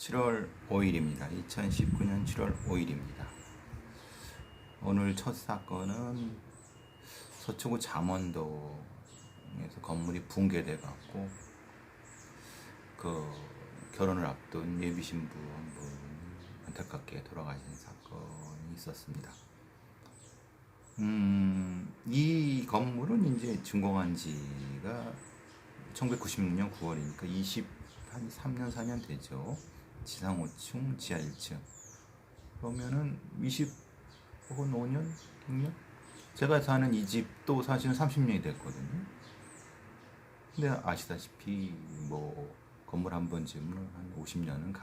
7월 5일입니다. 2019년 7월 5일입니다. 오늘 첫 사건은 서초구 잠원동에서 건물이 붕괴돼 갖고 그 결혼을 앞둔 예비 신부 한 분 안타깝게 돌아가신 사건이 있었습니다. 이 건물은 이제 준공한 지가 1996년 9월이니까 한 3년 4년 되죠. 지상 5층, 지하 1층. 그러면은 20 혹은 5년, 6년? 제가 사는 이 집도 사실은 30년이 됐거든요. 근데 아시다시피 뭐 건물 한 번 지으면 한 50년은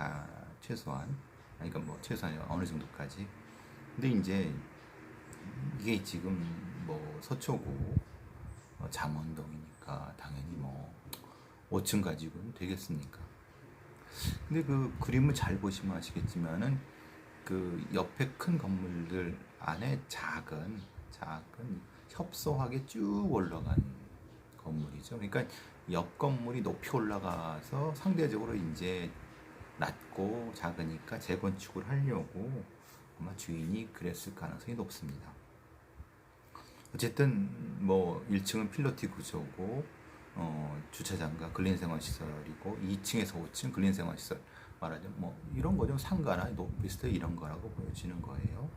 최소한, 그러니까 뭐 최소한 어느 정도까지. 근데 이제 이게 지금 뭐 서초구 잠원동이니까 당연히 뭐 5층 가지고는 되겠습니까? 근데 그 그림을 잘 보시면 아시겠지만은 그 옆에 큰 건물들 안에 작은 협소하게 쭉 올라간 건물이죠. 그러니까 옆 건물이 높이 올라가서 상대적으로 이제 낮고 작으니까 재건축을 하려고 아마 주인이 그랬을 가능성이 높습니다. 어쨌든 뭐 1층은 필로티 구조고 주차장과 근린생활시설이고 2층에서 5층 근린생활시설 말하자면 뭐 이런 거죠. 상가나 오피스텔 이런 거라고 보여지는 거예요.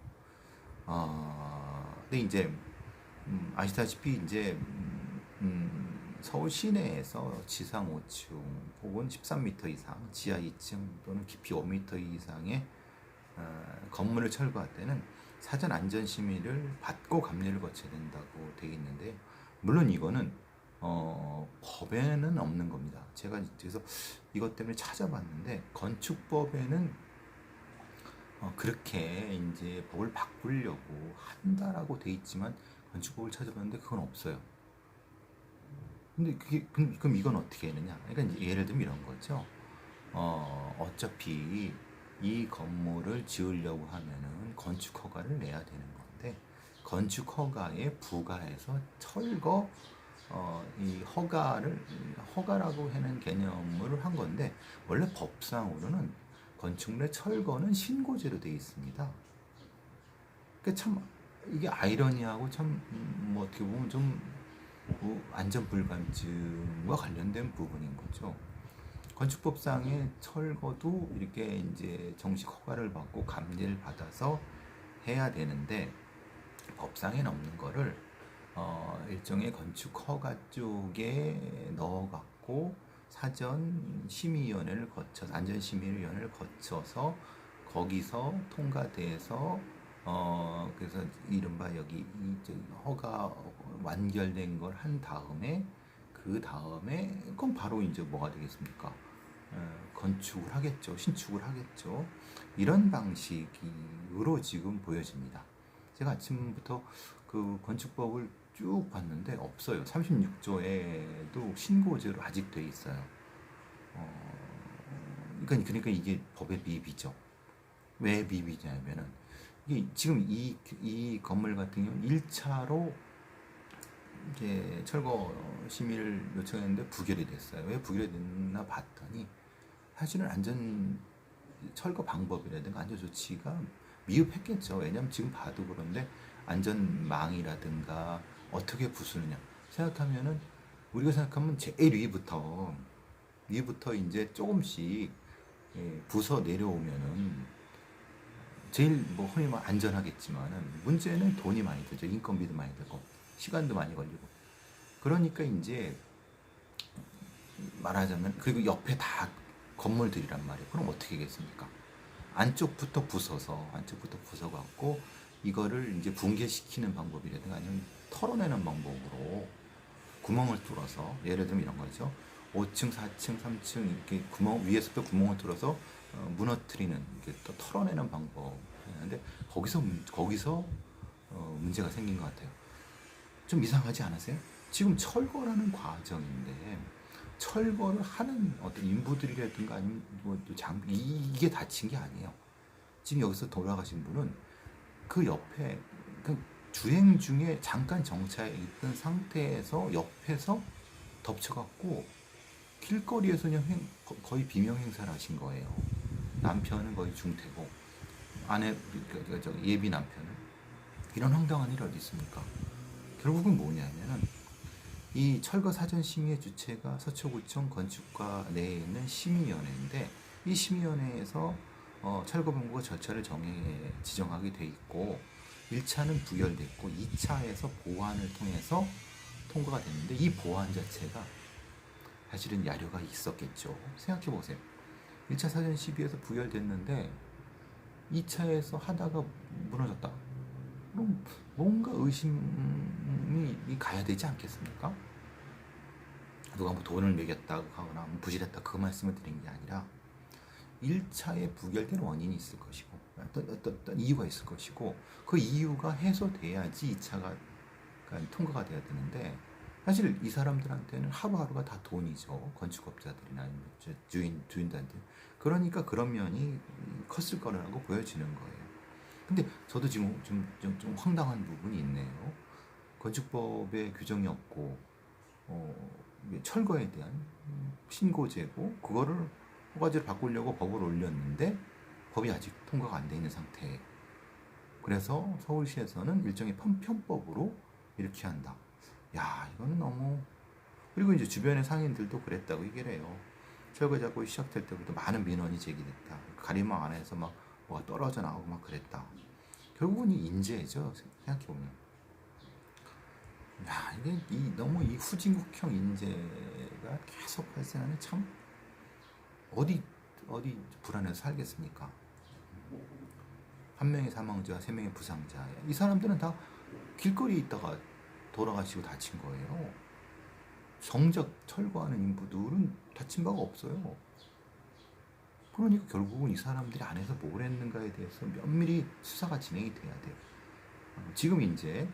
근데 이제 아시다시피 이제 서울 시내에서 지상 5층 혹은 13m 이상, 지하 2층 또는 깊이 5m 이상의 건물을 철거할 때는 사전 안전 심의를 받고 감리를 거쳐야 된다고 되어 있는데, 물론 이거는 법에는 없는 겁니다. 제가 그래서 이것 때문에 찾아봤는데 건축법에는 그렇게 이제 법을 바꾸려고 한다라고 돼 있지만 건축법을 찾아봤는데 그건 없어요. 근데 그럼 이건 어떻게 했느냐? 그러니까 이제 예를 들면 이런 거죠. 어차피 이 건물을 지으려고 하면은 건축 허가를 내야 되는 건데 건축 허가에 부과해서 철거 이 허가라고 하는 개념을 한 건데, 원래 법상으로는 건축물의 철거는 신고제로 되어 있습니다. 그러니까 참 이게 아이러니하고 참 뭐 어떻게 보면 좀 안전불감증과 관련된 부분인 거죠. 건축법상의 철거도 이렇게 이제 정식 허가를 받고 감리를 받아서 해야 되는데 법상에 없는 거를 일종의 건축 허가 쪽에 넣어갖고 사전 심의위원회를 거쳐서 안전심의위원회를 거쳐서 거기서 통과돼서 그래서 이른바 여기 허가 완결된 걸 한 다음에 그 다음에 그럼 바로 이제 뭐가 되겠습니까? 건축을 하겠죠. 신축을 하겠죠. 이런 방식으로 지금 보여집니다. 제가 아침부터 그 건축법을 쭉 봤는데 없어요. 36조에도 신고제로 아직 돼 있어요. 그러니까 이게 법의 미비죠. 왜 미비냐면은 이게 지금 이 건물 같은 경우는 1차로 이제 철거 심의를 요청했는데 부결이 됐어요. 왜 부결이 됐나 봤더니 사실은 안전 철거 방법이라든가 안전 조치가 미흡했겠죠. 왜냐면 지금 봐도 그런데 안전망이라든가 어떻게 부수느냐 생각하면은 우리가 생각하면 제일 위부터 이제 조금씩 부서 내려오면은 제일 뭐 흔히 말 안전하겠지만은 문제는 돈이 많이 들죠. 인건비도 많이 들고 시간도 많이 걸리고. 그러니까 이제 말하자면 그리고 옆에 다 건물들이란 말이에요. 그럼 어떻게 하겠습니까? 안쪽부터 부숴갖고 이거를 이제 붕괴시키는 방법이라든가 아니면 털어내는 방법으로 구멍을 뚫어서, 예를 들면 이런 거죠. 5층, 4층, 3층 이렇게 위에서부터 구멍을 뚫어서 무너뜨리는, 이렇게 또 털어내는 방법인데 거기서 문제가 생긴 것 같아요. 좀 이상하지 않으세요? 지금 철거라는 과정인데 철거를 하는 어떤 인부들이라든가 아니면 뭐 이게 다친 게 아니에요. 지금 여기서 돌아가신 분은 그 옆에 그 주행 중에 잠깐 정차해 있던 상태에서 옆에서 덮쳐갖고 길거리에서 그냥 거의 비명 행사를 하신 거예요. 남편은 거의 중태고 아내 예비 남편은 이런 황당한 일이 어디 있습니까? 결국은 뭐냐면은 이 철거 사전 심의의 주체가 서초구청 건축과 내에 있는 심의위원회인데 이 심의위원회에서 철거 방법과 절차를 지정하게 돼 있고 1차는 부결됐고 2차에서 보완을 통해서 통과가 됐는데 이 보완 자체가 사실은 야료가 있었겠죠. 생각해 보세요. 1차 사전 심의에서 부결됐는데 2차에서 하다가 무너졌다. 그럼 뭔가 의심이 가야 되지 않겠습니까? 누가 뭐 돈을 매겼다 하거나 뭐 부실했다 그 말씀을 드린 게 아니라 1차에 부결된 원인이 있을 것이고 어떤 이유가 있을 것이고 그 이유가 해소돼야지 2차가 통과가 돼야 되는데 사실 이 사람들한테는 하루하루가 다 돈이죠. 건축업자들이나 주인단들. 그러니까 그런 면이 컸을 거라고 보여지는 거예요. 근데 저도 지금 좀 황당한 부분이 있네요. 건축법에 규정이 없고 철거에 대한 신고제고 그거를 허가제를 바꾸려고 법을 올렸는데 법이 아직 통과가 안 돼 있는 상태. 그래서 서울시에서는 일종의 편법으로 이렇게 한다. 야, 이거는 너무. 그리고 이제 주변의 상인들도 그랬다고 얘기를 해요. 철거 작업이 시작될 때부터 많은 민원이 제기됐다. 가림막 안에서 막 뭐가 떨어져 나오고 막 그랬다. 결국은 이 인재죠. 생각해보면. 야, 이게 너무 이 후진국형 인재가 계속 발생하는 참 어디 불안해서 살겠습니까? 한 명의 사망자, 세 명의 부상자. 이 사람들은 다 길거리에 있다가 돌아가시고 다친 거예요. 정작 철거하는 인부들은 다친 바가 없어요. 그러니까 결국은 이 사람들이 안에서 뭘 했는가에 대해서 면밀히 수사가 진행이 돼야 돼요. 지금 이제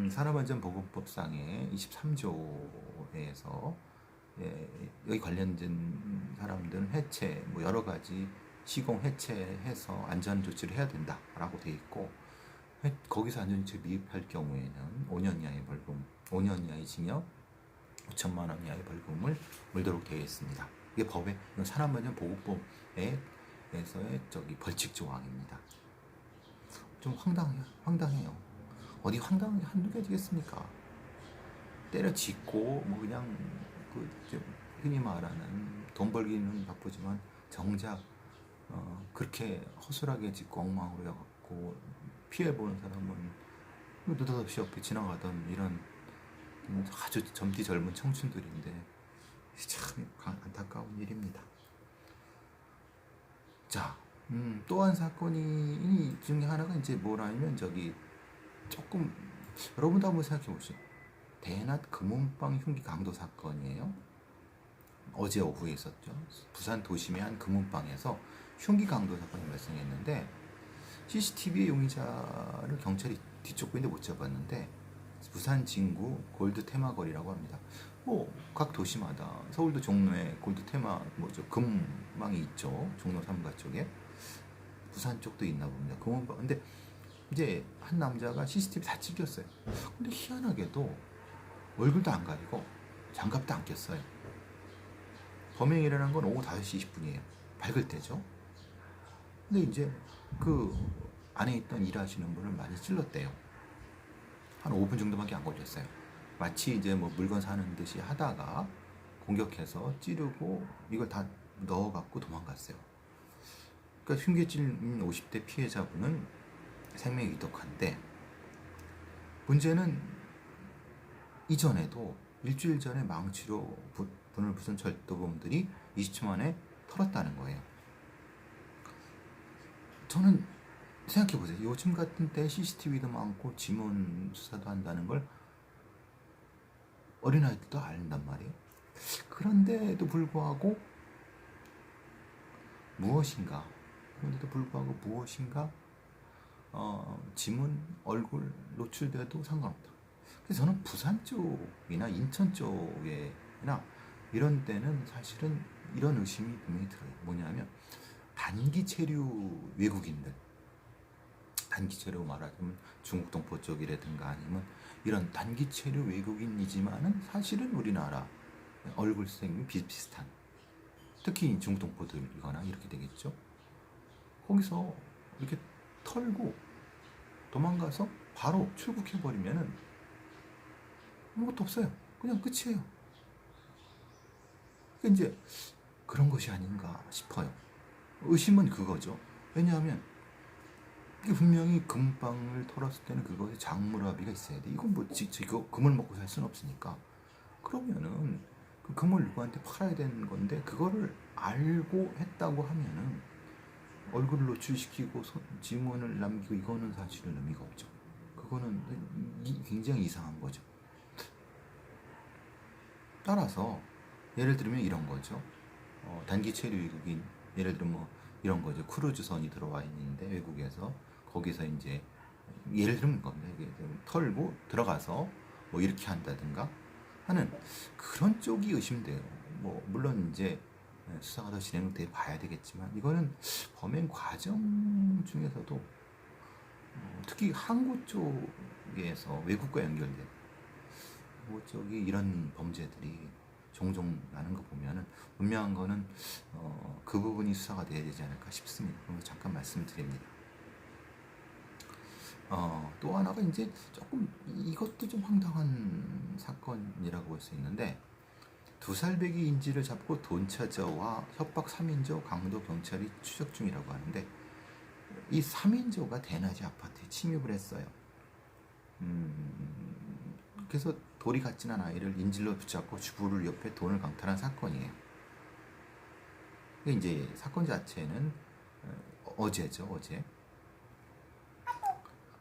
산업안전보건법상의 23조에서 여기 관련된 사람들은 해체, 뭐 여러 가지 시공 해체해서 안전 조치를 해야 된다라고 돼 있고 거기서 안전조치 미흡할 경우에는 5년 이하의 벌금, 5년 이하의 징역, 5천만 원 이하의 벌금을 물도록 되어 있습니다. 이게 법에 산업안전보건법에서의 벌칙 조항입니다. 좀 황당해요. 어디 황당한 게 한두 개지겠습니까? 때려짓고 뭐 그냥 흔히 말하는 돈 벌기는 바쁘지만 정작 그렇게 허술하게 짓고 엉망으로 해갖고 피해보는 사람은 느닷없이 옆에 지나가던 이런 아주 젊디 젊은 청춘들인데 참 안타까운 일입니다. 자, 또 한 사건이 중에 하나가 이제 뭐라면 조금 여러분도 한번 생각해 보시죠. 대낮 금은방 흉기 강도 사건이에요. 어제 오후에 있었죠. 부산 도심의 한 금은방에서 흉기 강도 사건이 발생했는데 CCTV의 용의자를 경찰이 뒤쫓고 있는데 못 잡았는데 부산 진구 골드 테마거리라고 합니다. 뭐 각 도시마다 서울도 종로에 골드 테마 금망이 있죠. 종로 3가 쪽에 부산 쪽도 있나 봅니다. 금은방. 근데 이제 한 남자가 CCTV 다 찍혔어요. 근데 희한하게도 얼굴도 안 가리고 장갑도 안 꼈어요. 범행이 일어난 건 오후 5시 20분이에요. 밝을 때죠. 근데 이제 그 안에 있던 일하시는 분을 많이 찔렀대요. 한 5분 정도밖에 안 걸렸어요. 마치 이제 뭐 물건 사는 듯이 하다가 공격해서 찌르고 이걸 다 넣어갖고 도망갔어요. 그러니까 흉기찔린 50대 피해자분은 생명이 위독한데 문제는 이전에도 일주일 전에 망치로 분을 부순 절도범들이 20초 만에 털었다는 거예요. 저는 생각해보세요. 요즘 같은 때 CCTV도 많고 지문 수사도 한다는 걸 어린아이들도 안단 말이에요. 그런데도 불구하고 무엇인가 지문, 얼굴 노출돼도 상관없다. 그래서 저는 부산 쪽이나 인천 쪽이나 이런 때는 사실은 이런 의심이 분명히 들어요. 뭐냐면 단기 체류 외국인들, 단기 체류 말하자면 중국 동포 쪽이라든가 아니면 이런 단기 체류 외국인이지만은 사실은 우리나라 얼굴색이 비슷비슷한, 특히 중국 동포들이거나 이렇게 되겠죠. 거기서 이렇게 털고 도망가서 바로 출국해버리면은 아무것도 없어요. 그냥 끝이에요. 그러니까 이제 그런 것이 아닌가 싶어요. 의심은 그거죠. 왜냐하면 이게 분명히 금방을 털었을 때는 그것에 장물합의가 있어야 돼. 이건 뭐 이거 금을 먹고 살 수는 없으니까. 그러면은 그 금을 누구한테 팔아야 되는 건데 그거를 알고 했다고 하면은 얼굴을 노출시키고 지문을 남기고 이거는 사실은 의미가 없죠. 그거는 굉장히 이상한 거죠. 따라서 예를 들면 이런 거죠. 단기 체류 외국인 예를 들면 뭐 이런 거죠. 크루즈선이 들어와 있는데 외국에서 거기서 이제 예를 들면 겁니다. 이게 털고 들어가서 뭐 이렇게 한다든가 하는 그런 쪽이 의심돼요. 뭐 물론 이제 수사가 더 진행돼 봐야 되겠지만 이거는 범행 과정 중에서도 특히 항구 쪽에서 외국과 연결된 뭐 저기 이런 범죄들이 종종 나는 거 보면은 분명한 거는 그 부분이 수사가 돼야 되지 않을까 싶습니다. 그런 거 잠깐 말씀드립니다. 또 하나가 이제 조금 이것도 좀 황당한 사건이라고 볼 수 있는데 2살배기 인지를 잡고 돈 찾아와 협박 3인조 강도 경찰이 추적 중이라고 하는데 이 3인조가 대낮에 아파트에 침입을 했어요. 그래서 돌이 같지는 아이를 인질로 붙잡고 주부를 옆에 돈을 강탈한 사건이에요. 이제 사건 자체는 어제죠, 어제.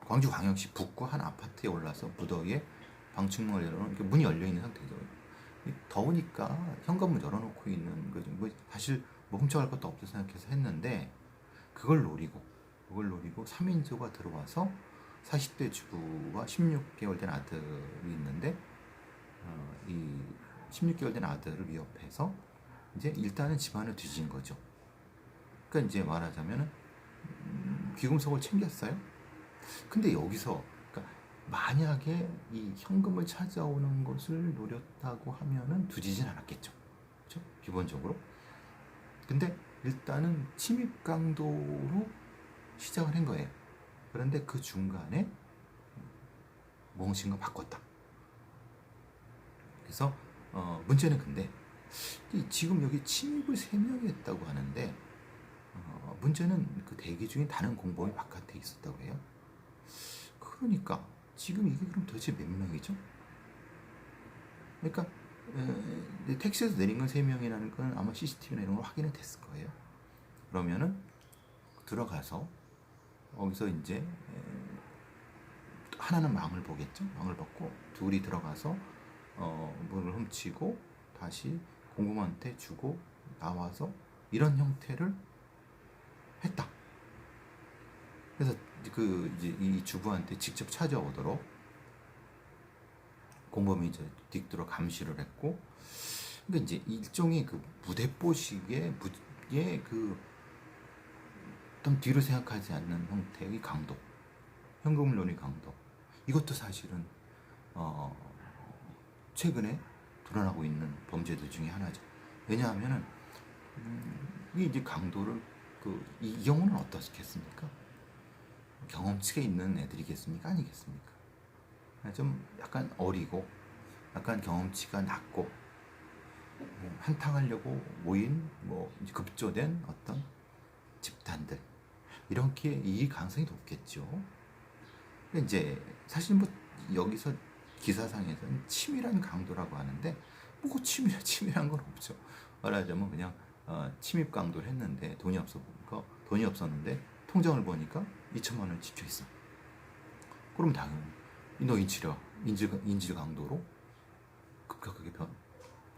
광주광역시 북구 한 아파트에 올라서 무더위에 방충망을 열어놓은 문이 열려 있는 상태죠. 더우니까 현관문 열어놓고 있는 거죠. 뭐 사실 뭐 훔쳐갈 것도 없다 생각해서 했는데 그걸 노리고 3인조가 들어와서 40대 주부와 16개월 된 아들이 있는데 이 16개월 된 아들을 위협해서 이제 일단은 집안을 뒤진 거죠. 그러니까 이제 말하자면은 귀금속을 챙겼어요. 근데 여기서 그러니까 만약에 이 현금을 찾아오는 것을 노렸다고 하면은 뒤지진 않았겠죠. 그렇죠? 기본적으로. 근데 일단은 침입 강도로 시작을 한 거예요. 그런데 그 중간에 무엇인가 바꿨다. 그래서 문제는 근데 지금 여기 침입을 3명이 했다고 하는데 문제는 그 대기 중인 다른 공범이 바깥에 있었다고 해요. 그러니까 지금 이게 그럼 도대체 몇 명이죠? 그러니까 택시에서 내린 건 3명이라는 건 아마 CCTV나 이런 걸 확인은 됐을 거예요. 그러면은 들어가서 거기서 이제 하나는 망을 보겠죠. 망을 벗고 둘이 들어가서 문을 훔치고 다시 공범한테 주고 나와서 이런 형태를 했다. 그래서 그 이제 이 주부한테 직접 찾아오도록 공범이 이제 딕도로 감시를 했고, 그러니까 이제 일종의 그 무대뽀식의 그 어떤 뒤로 생각하지 않는 형태의 강도, 현금론의 강도. 이것도 사실은 최근에 드러나고 있는 범죄들 중에 하나죠. 왜냐하면은 이게 이제 강도를 이 경우는 어떻겠습니까? 경험치가 있는 애들이겠습니까? 아니겠습니까? 좀 약간 어리고 약간 경험치가 낮고 한탕하려고 모인 뭐 급조된 어떤 집단들 이렇게 이 가능성이 높겠죠. 이제 사실 뭐 여기서 기사상에서는 치밀한 강도라고 하는데 뭐 치밀한 건 없죠. 말하자면 그냥 침입 강도를 했는데 돈이 없었는데 통장을 보니까 2천만 원 지켜 있어. 그럼 당연히 너 인질 강도로 급격하게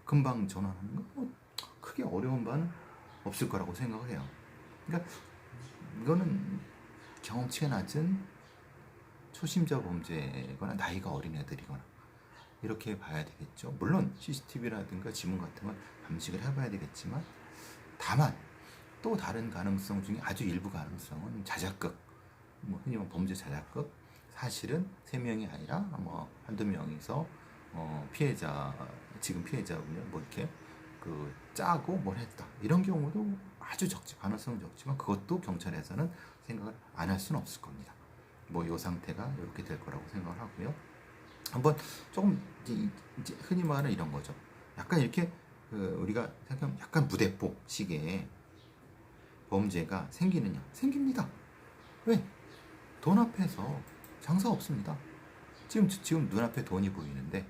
금방 전환하는 건 뭐 크게 어려운 바는 없을 거라고 생각을 해요. 그러니까 이거는 경험치가 낮은 초심자 범죄거나 나이가 어린 애들이거나 이렇게 봐야 되겠죠. 물론 CCTV라든가 지문 같은 걸 감식을 해봐야 되겠지만 다만 또 다른 가능성 중에 아주 일부 가능성은 자작극, 뭐 흔히 말하는 범죄 자작극. 사실은 3명이 아니라 뭐 한두 명이서 지금 피해자군요. 뭐 이렇게 짜고 뭘 했다. 이런 경우도 아주 적지, 가능성은 적지만 그것도 경찰에서는 생각을 안 할 수는 없을 겁니다. 뭐 이 상태가 이렇게 될 거라고 생각을 하고요. 한번 조금 이제 흔히 말하는 이런 거죠. 약간 이렇게 우리가 생각하면 약간 무대뽀 식의 범죄가 생기느냐? 생깁니다. 왜? 돈 앞에서 장사 없습니다. 지금 눈앞에 돈이 보이는데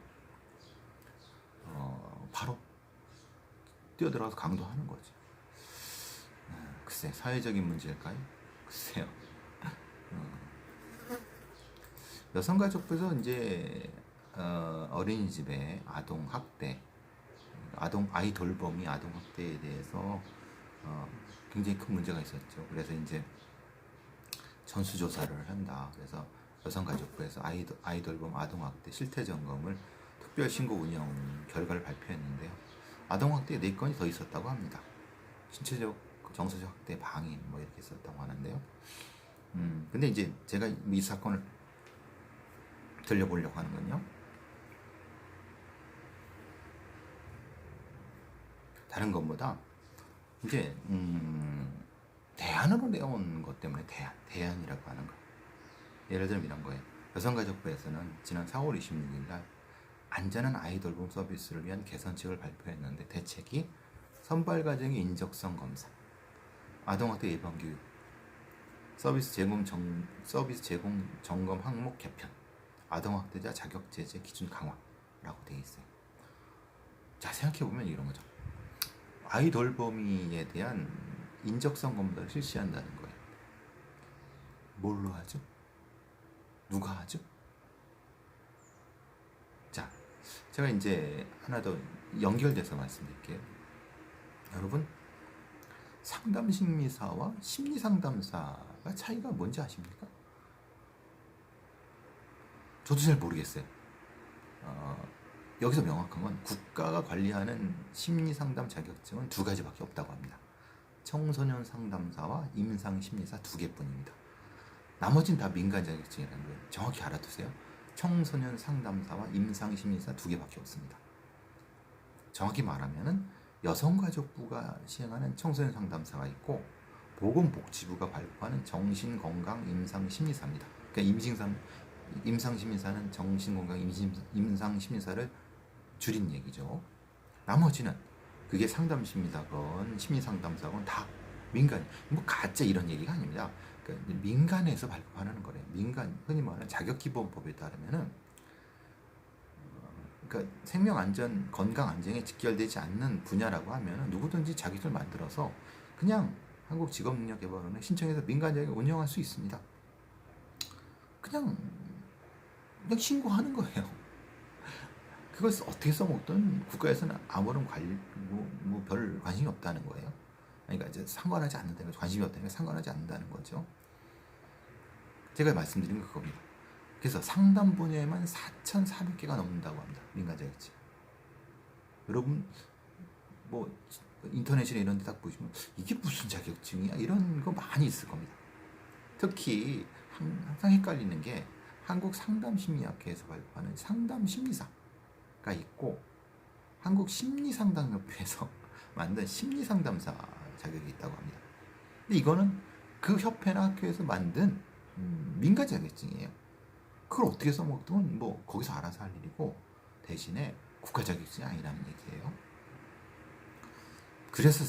바로 뛰어들어가서 강도하는 거죠. 글쎄, 사회적인 문제일까요? 글쎄요. 여성가족부에서 이제 어린이집의 아동 학대, 아이 돌봄이 아동 학대에 대해서 굉장히 큰 문제가 있었죠. 그래서 이제 전수조사를 한다. 그래서 여성가족부에서 아이 돌봄 아동 학대 실태 점검을 특별 신고 운영 결과를 발표했는데요. 아동 학대 4건이 더 있었다고 합니다. 신체적, 정서적 학대, 방임 뭐 이렇게 있었다고 하는데요. 근데 이제 제가 이 사건을 들려보려고 하는 건요. 다른 것보다 이제 대안으로 내온 것 때문에 대안이라고 하는 거. 예를 들면 이런 거예요. 여성가족부에서는 지난 4월 26일 날 안전한 아이 돌봄 서비스를 위한 개선책을 발표했는데 대책이 선발과정의 인적성 검사, 아동학대 예방 교육, 서비스 제공 점검 항목 개편, 아동학대자 자격 제재 기준 강화라고 되어 있어요. 자, 생각해보면 이런 거죠. 아이 돌보미에 대한 인적성 검사를 실시한다는 거예요. 뭘로 하죠? 누가 하죠? 자, 제가 이제 하나 더 연결돼서 말씀드릴게요. 여러분, 상담심리사와 심리상담사가 차이가 뭔지 아십니까? 저도 잘 모르겠어요. 여기서 명확한 건 국가가 관리하는 심리상담 자격증은 2가지밖에 없다고 합니다. 청소년 상담사와 임상심리사 2개뿐입니다. 나머지는 다 민간 자격증이라는 걸 정확히 알아두세요. 청소년 상담사와 임상심리사 2개밖에 없습니다. 정확히 말하면은 여성가족부가 시행하는 청소년 상담사가 있고 보건복지부가 발표하는 정신건강 임상심리사입니다. 그러니까 임상심리사는 정신건강 임상심리사를 줄인 얘기죠. 나머지는 그게 상담심리사건 심리상담사건 다 민간, 뭐 가짜 이런 얘기가 아닙니다. 그러니까 민간에서 발급하는 거래요. 민간, 흔히 말하는 자격기본법에 따르면은 그러니까 생명안전, 건강안전에 직결되지 않는 분야라고 하면 누구든지 자격을 만들어서 그냥 한국직업능력개발원에 신청해서 민간 자격을 운영할 수 있습니다. 그냥 신고하는 거예요. 그걸 어떻게 써먹든 국가에서는 아무런 별 관심이 없다는 거예요. 그러니까 이제 상관하지 않는다는 거죠. 관심이 없다는 게 상관하지 않는다는 거죠. 제가 말씀드린 건 그겁니다. 그래서 상담 분야에만 4,400개가 넘는다고 합니다. 민간 자격증. 여러분 뭐 인터넷이나 이런 데 딱 보시면 이게 무슨 자격증이야? 이런 거 많이 있을 겁니다. 특히 항상 헷갈리는 게 한국상담심리학회에서 발표하는 상담심리사가 있고 한국심리상담협회에서 만든 심리상담사 자격이 있다고 합니다. 근데 이거는 그 협회나 학교에서 만든 민간 자격증이에요. 그걸 어떻게 써먹든 뭐 거기서 알아서 할 일이고 대신에 국가 자격증이 아니라는 얘기예요. 그래서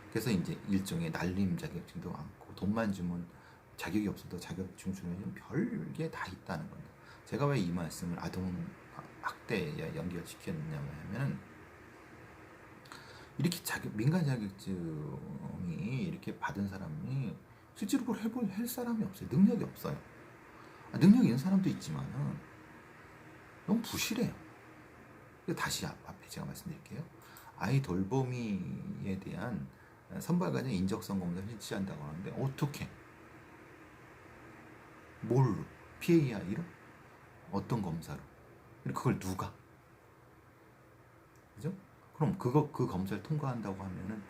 그래서 이제 일종의 날림 자격증도 많고 돈만 주면 자격이 없어도 자격증 주면 별게 다 있다는 겁니다. 제가 왜 이 말씀을 아동 학대에 연결시켰냐면 이렇게 민간 자격증이 이렇게 받은 사람이 실제로 그걸 할 사람이 없어요. 능력이 없어요. 능력이 있는 사람도 있지만은 너무 부실해요. 다시 앞에 제가 말씀드릴게요. 아이 돌보미에 대한 선발과정 인적성 검사를 실시한다고 하는데 어떻게? 뭘로? PAI로? 어떤 검사로? 그걸 누가? 그죠? 그럼 그 검사를 통과한다고 하면은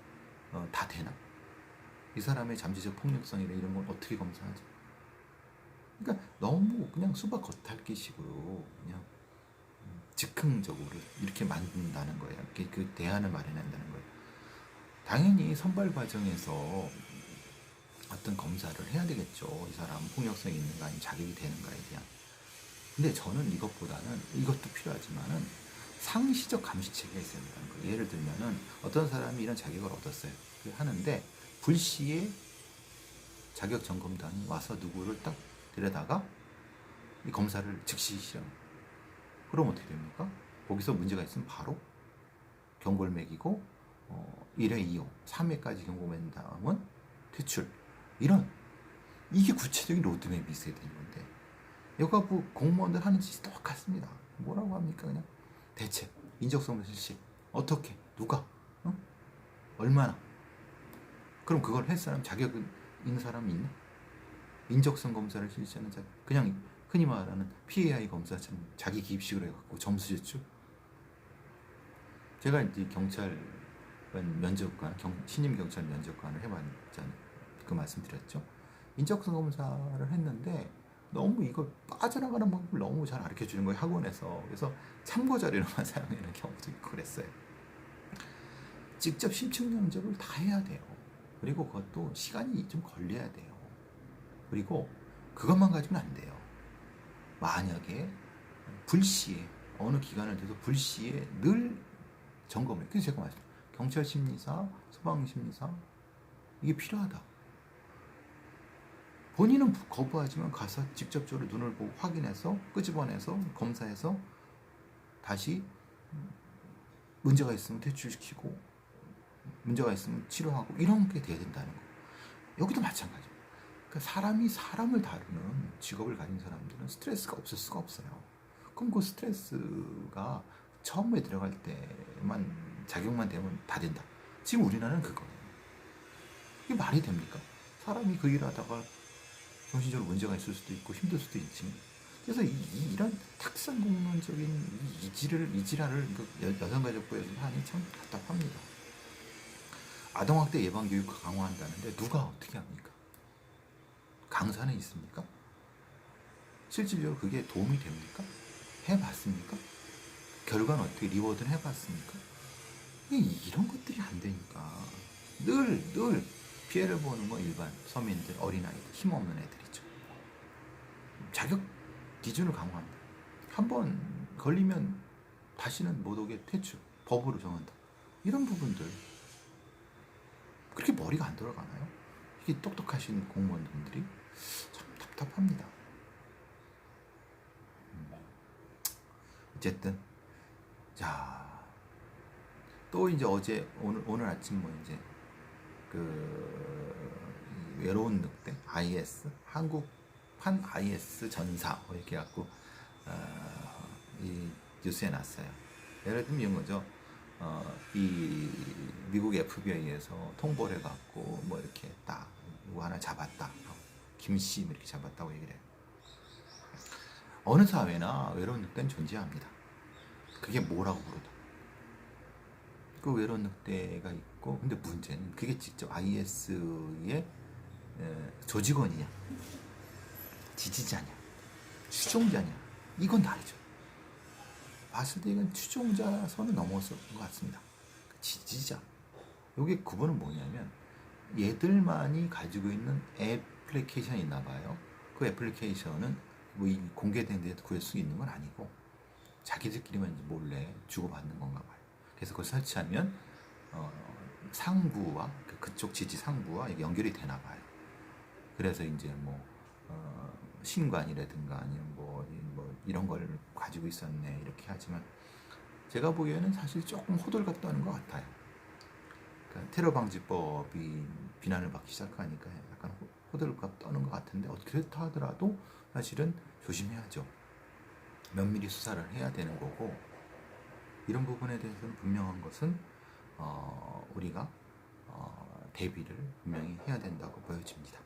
다 되나? 이 사람의 잠재적 폭력성이나 이런 걸 어떻게 검사하지? 그러니까 너무 그냥 수박 겉핥기식으로 그냥 즉흥적으로 이렇게 만든다는 거예요. 그 대안을 마련한다는 거예요. 당연히 선발 과정에서 어떤 검사를 해야 되겠죠. 이 사람 폭력성이 있는가 아니면 자격이 되는가에 대한. 근데 저는 이것보다는 이것도 필요하지만은 상시적 감시 체계가 있어야 된다는 거예요. 예를 들면은 어떤 사람이 이런 자격을 얻었어요. 하는데 불시에 자격 점검단이 와서 누구를 딱 데려다가 이 검사를 즉시 시험. 그럼 어떻게 됩니까? 거기서 문제가 있으면 바로 경고를 매기고 1회, 2호, 3회까지 경고 맨 다음은 퇴출. 이런 이게 구체적인 로드맵이 있어야 되는 건데 여가부 공무원들 하는 짓이 똑같습니다. 뭐라고 합니까? 그냥 대책, 인적성 실시, 어떻게, 누가, 어? 얼마나. 그럼 그걸 할 사람, 자격 있는 사람이 있나? 인적성 검사를 실시하는 자격, 그냥 흔히 말하는 PAI 검사처럼 자기 기입식으로 해갖고 점수 제출. 제가 이제 경찰관 면접관, 신임 경찰 면접관을 해봤잖아요. 그 말씀드렸죠. 인적성 검사를 했는데 너무 이걸 빠져나가는 방법을 너무 잘 가르쳐 주는 거예요, 학원에서. 그래서 참고 자료로만 사용하는 경우도 있고 그랬어요. 직접 심층 면접을 다 해야 돼요. 그리고 그것도 시간이 좀 걸려야 돼요. 그리고 그것만 가지고는 안 돼요. 만약에 불시에 어느 기간을 돼서 불시에 늘 점검을. 그래서 제가 말씀, 경찰 심리사, 소방 심리사 이게 필요하다. 본인은 거부하지만 가서 직접적으로 눈을 보고 확인해서 끄집어내서 검사해서 다시 문제가 있으면 퇴출시키고 문제가 있으면 치료하고 이런 게 돼야 된다는 거. 여기도 마찬가지예요. 그러니까 사람이 사람을 다루는 직업을 가진 사람들은 스트레스가 없을 수가 없어요. 그럼 그 스트레스가 처음에 들어갈 때만 작용만 되면 다 된다. 지금 우리나라는 그거예요. 이게 말이 됩니까? 사람이 그 일하다가 정신적으로 문제가 있을 수도 있고 힘들 수도 있지. 그래서 이런 탁상 공론적인 이지랄을 여성가족부에서 하니 참 답답합니다. 아동학대 예방교육 강화한다는데 누가 어떻게 합니까? 강사는 있습니까? 실질적으로 그게 도움이 됩니까? 해봤습니까? 결과는 어떻게 리워드는 해봤습니까? 이런 것들이 안 되니까 늘 피해를 보는 건 일반 서민들, 어린아이들, 힘없는 애들이죠. 자격 기준을 강화한다. 한번 걸리면 다시는 못 오게 퇴출, 법으로 정한다. 이런 부분들 그렇게 머리가 안 돌아가나요? 이게 똑똑하신 공무원분들이 참 답답합니다. 어쨌든 자, 또 이제 오늘 아침 뭐 이제 그 외로운 늑대 IS 한국판 IS 전사 뭐 이렇게 갖고 이 뉴스에 났어요. 예를 들면 이런 거죠. 이 미국 FBI에서 통보를 해갖고 뭐 이렇게 딱 누구 하나 잡았다. 김씨 이렇게 잡았다고 얘기를 해요. 어느 사회나 외로운 늑대는 존재합니다. 그게 뭐라고 부르다. 그 외로운 늑대가 있고, 근데 문제는 그게 직접 IS의 조직원이냐, 지지자냐, 추종자냐, 이건 다르죠. 봤을 때 이건 추종자 선을 넘어설 것 같습니다. 지지자. 여기 구분은 뭐냐면 얘들만이 가지고 있는 애플리케이션이 있나 봐요. 그 애플리케이션은 뭐 공개된 데서 구할 수 있는 건 아니고 자기들끼리만 몰래 주고받는 건가 봐요. 그래서 그걸 설치하면 상부와 그쪽 지지 상부와 연결이 되나 봐요. 그래서 이제 뭐 신관이라든가 아니면 뭐 이런 걸 가지고 있었네 이렇게 하지만 제가 보기에는 사실 조금 호들갑 떠는 것 같아요. 그러니까 테러 방지법이 비난을 받기 시작하니까 약간 호들갑 떠는 것 같은데 그렇다 하더라도 사실은 조심해야죠. 면밀히 수사를 해야 되는 거고 이런 부분에 대해서는 분명한 것은 우리가 대비를 분명히 해야 된다고 보여집니다.